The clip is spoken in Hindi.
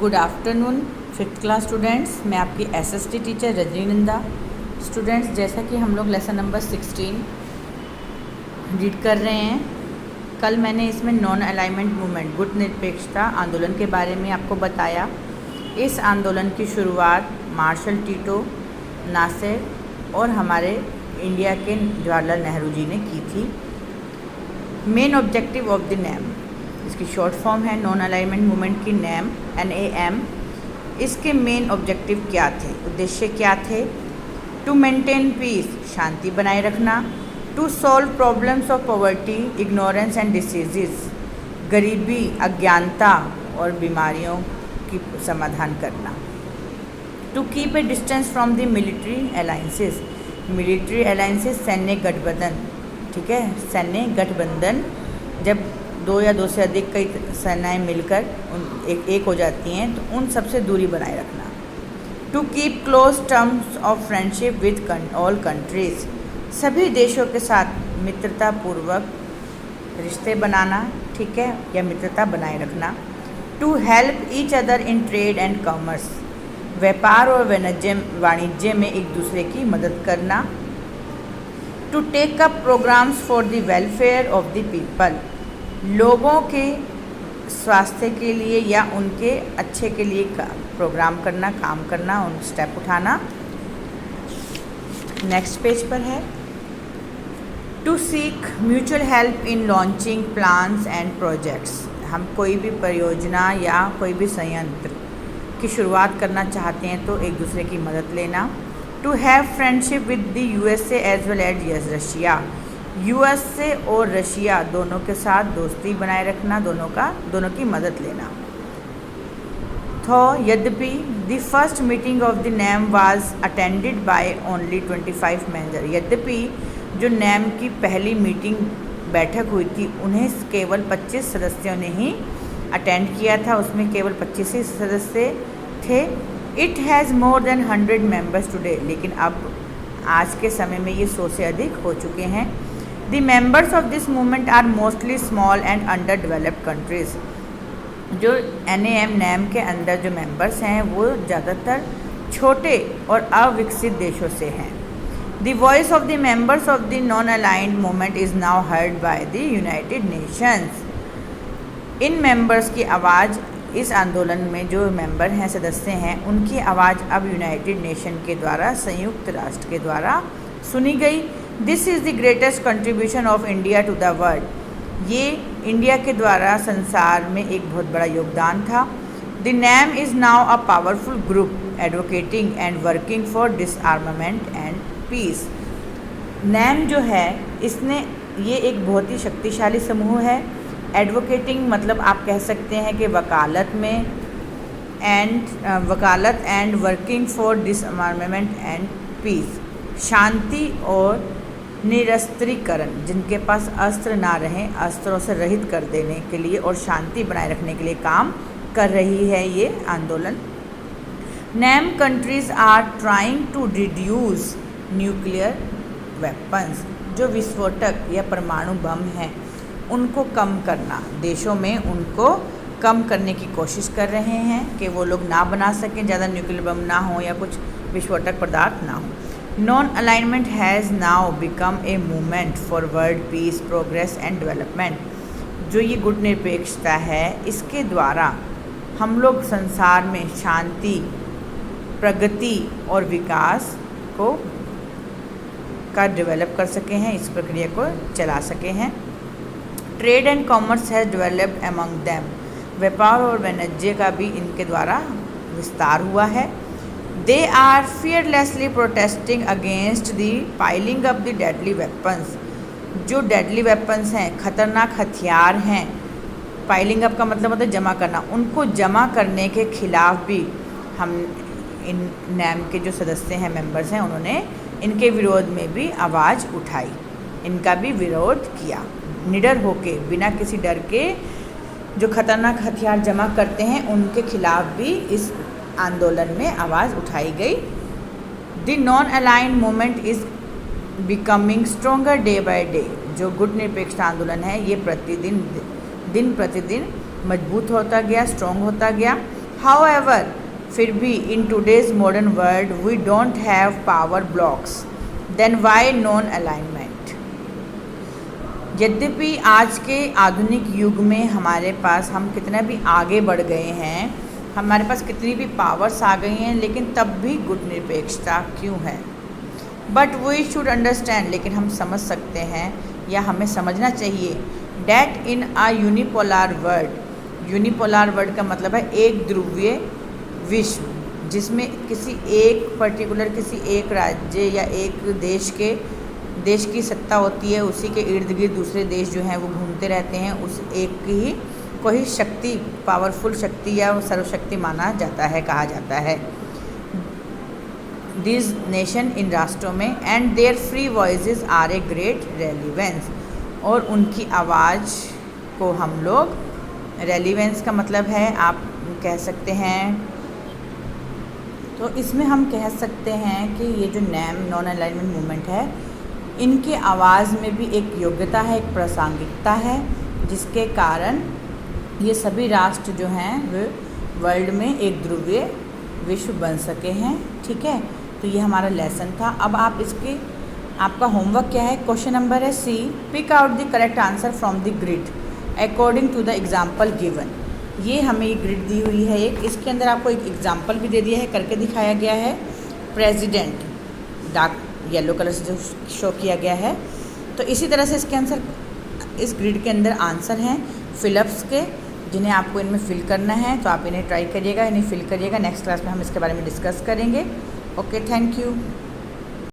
Good afternoon fifth class students. मैं आपकी एसएसटी टीचर रजनीनंदा। स्टूडेंट्स, जैसा कि हम लोग लेसन नंबर 16 रीड कर रहे हैं, कल मैंने इसमें नॉन अलाइनमेंट मूवमेंट गुट निरपेक्षता आंदोलन के बारे में आपको बताया। इस आंदोलन की शुरुआत मार्शल टीटो, नासिर और हमारे इंडिया के जवाहरलाल नेहरू जी ने की थी। Main objective of the NAM, इसकी शॉर्ट फॉर्म है नॉन अलाइनमेंट मूवमेंट की नैम, NAM। इसके मेन ऑब्जेक्टिव क्या थे, उद्देश्य क्या थे? टू मेंटेन पीस, शांति बनाए रखना। To solve problems of poverty, ignorance and diseases, गरीबी, अज्ञानता और बीमारियों की समाधान करना। To keep a distance from the military alliances, military alliances सैन्य गठबंधन, ठीक है, सैन्य गठबंधन जब दो या दो से अधिक कई सेनाएं मिलकर एक हो जाती हैं तो उन सबसे दूरी बनाए रखना। To keep close terms of friendship with all countries, सभी देशों के साथ मित्रतापूर्वक रिश्ते बनाना, ठीक है, या मित्रता बनाए रखना। To help each other in trade and commerce, व्यापार और वाणिज्य में एक दूसरे की मदद करना। To take up programs for the welfare of the people, लोगों के स्वास्थ्य के लिए या उनके अच्छे के लिए प्रोग्राम करना, काम करना, उन स्टेप उठाना। नेक्स्ट पेज पर है to seek mutual help in launching plans and projects, हम कोई भी परियोजना या कोई भी संयंत्र की शुरुआत करना चाहते हैं तो एक दूसरे की मदद लेना। To have friendship with the USA as well as Russia, USA और रशिया दोनों के साथ दोस्ती बनाए रखना, दोनों की मदद लेना। यद्यपि the first meeting of the NAM was attended by only 25 member, यद्यपि जो नैम की पहली मीटिंग बैठक हुई थी उन्हें केवल 25 सदस्यों ने ही अटेंड किया था, उसमें केवल 25 ही सदस्य थे। It has more than 100 members today, लेकिन अब आज के समय में ये 100 से अधिक हो चुके हैं। The members of this movement are mostly small and underdeveloped countries, जो नैम के अंदर जो मेंबर्स हैं वो ज़्यादातर छोटे और अविकसित देशों से हैं। The voice of the members of the non aligned movement is now heard by the United Nations, in members की आवाज़, इस आंदोलन में जो मेंबर हैं, सदस्य हैं, उनकी आवाज़ अब यूनाइटेड नेशन के द्वारा, संयुक्त राष्ट्र के द्वारा सुनी गई। This is the greatest contribution of India to the world, ये इंडिया के द्वारा संसार में एक बहुत बड़ा योगदान था। The NAM is now a powerful group advocating and working for disarmament and peace. NAM जो है, इसने ये एक बहुत ही शक्तिशाली समूह है। एडवोकेटिंग मतलब आप कह सकते हैं कि वकालत में, वकालत and working for disarmament and peace, शांति और निरस्त्रीकरण, जिनके पास अस्त्र ना रहें, अस्त्रों से रहित कर देने के लिए और शांति बनाए रखने के लिए काम कर रही है ये आंदोलन। NAM countries are trying to reduce nuclear weapons, जो विस्फोटक या परमाणु बम हैं उनको कम करना, देशों में उनको कम करने की कोशिश कर रहे हैं कि वो लोग ना बना सकें, ज़्यादा न्यूक्लियर बम ना हो या कुछ विस्फोटक पदार्थ ना हो। Non alignment has now become a movement for world peace, progress and development, जो ये गुट निरपेक्षता है, इसके द्वारा हम लोग संसार में शांति, प्रगति और विकास का डेवलप कर सके हैं, इस प्रक्रिया को चला सके हैं। Trade and commerce has developed among them, व्यापार और वाणिज्य का भी इनके द्वारा विस्तार हुआ है। They are fearlessly protesting against the piling up the deadly weapons, जो डेडली वेपन्स हैं, खतरनाक हथियार हैं, पाइलिंग अप का मतलब होता है जमा करना, उनको जमा करने के खिलाफ भी हम इन नैम के जो सदस्य हैं, मेंबर्स हैं, उन्होंने इनके विरोध में भी आवाज़ उठाई, इनका भी विरोध किया। निडर होके, बिना किसी डर के जो खतरनाक हथियार जमा करते हैं उनके खिलाफ भी इस आंदोलन में आवाज़ उठाई गई। The non aligned movement is becoming stronger day by day, जो गुट निरपेक्षता आंदोलन है ये दिन प्रतिदिन मजबूत होता गया, स्ट्रॉन्ग होता गया। हाउएवर फिर भी in today's modern world we don't have power blocs, then why non alignment. यद्यपि आज के आधुनिक युग में हमारे पास हम कितना भी आगे बढ़ गए हैं, हमारे पास कितनी भी पावर्स आ गई हैं, लेकिन तब भी गुट निरपेक्षता क्यों है? बट वी शुड अंडरस्टैंड, लेकिन हम समझ सकते हैं या हमें समझना चाहिए, that in uh unipolar world, unipolar world का मतलब है एक ध्रुवीय विश्व, जिसमें किसी एक पर्टिकुलर किसी एक राज्य या एक देश की सत्ता होती है, उसी के इर्द गिर्द दूसरे देश जो हैं वो घूमते रहते हैं, उस एक की ही कोई शक्ति, पावरफुल शक्ति या सर्वशक्ति माना जाता है, कहा जाता है। दिस नेशन इन राष्ट्रों में and their free voices are a great relevance, और उनकी आवाज़ को हम लोग, रेलिवेंस का मतलब है आप कह सकते हैं, तो इसमें हम कह सकते हैं कि ये जो नॉन अलाइनमेंट मूवमेंट है, इनके आवाज़ में भी एक योग्यता है, एक प्रासंगिकता है, जिसके कारण ये सभी राष्ट्र जो हैं वो वर्ल्ड में एक ध्रुवीय विश्व बन सके हैं। ठीक है, तो ये हमारा लेसन था। अब आपका होमवर्क क्या है? क्वेश्चन नंबर है C, pick out the correct answer from the grid according to the example given. ये हमें ये ग्रिड दी हुई है एक, इसके अंदर आपको एक एग्जाम्पल भी दे दिया है, करके दिखाया गया है। प्रेसिडेंट डार्क येलो कलर से जो शो किया गया है, तो इसी तरह से इसके आंसर, इस ग्रिड के अंदर आंसर हैं फिलअप्स के, जिन्हें आपको इनमें फिल करना है, तो आप इन्हें ट्राई करिएगा, इन्हें फिल करिएगा। नेक्स्ट क्लास में हम इसके बारे में डिस्कस करेंगे। Okay, thank you.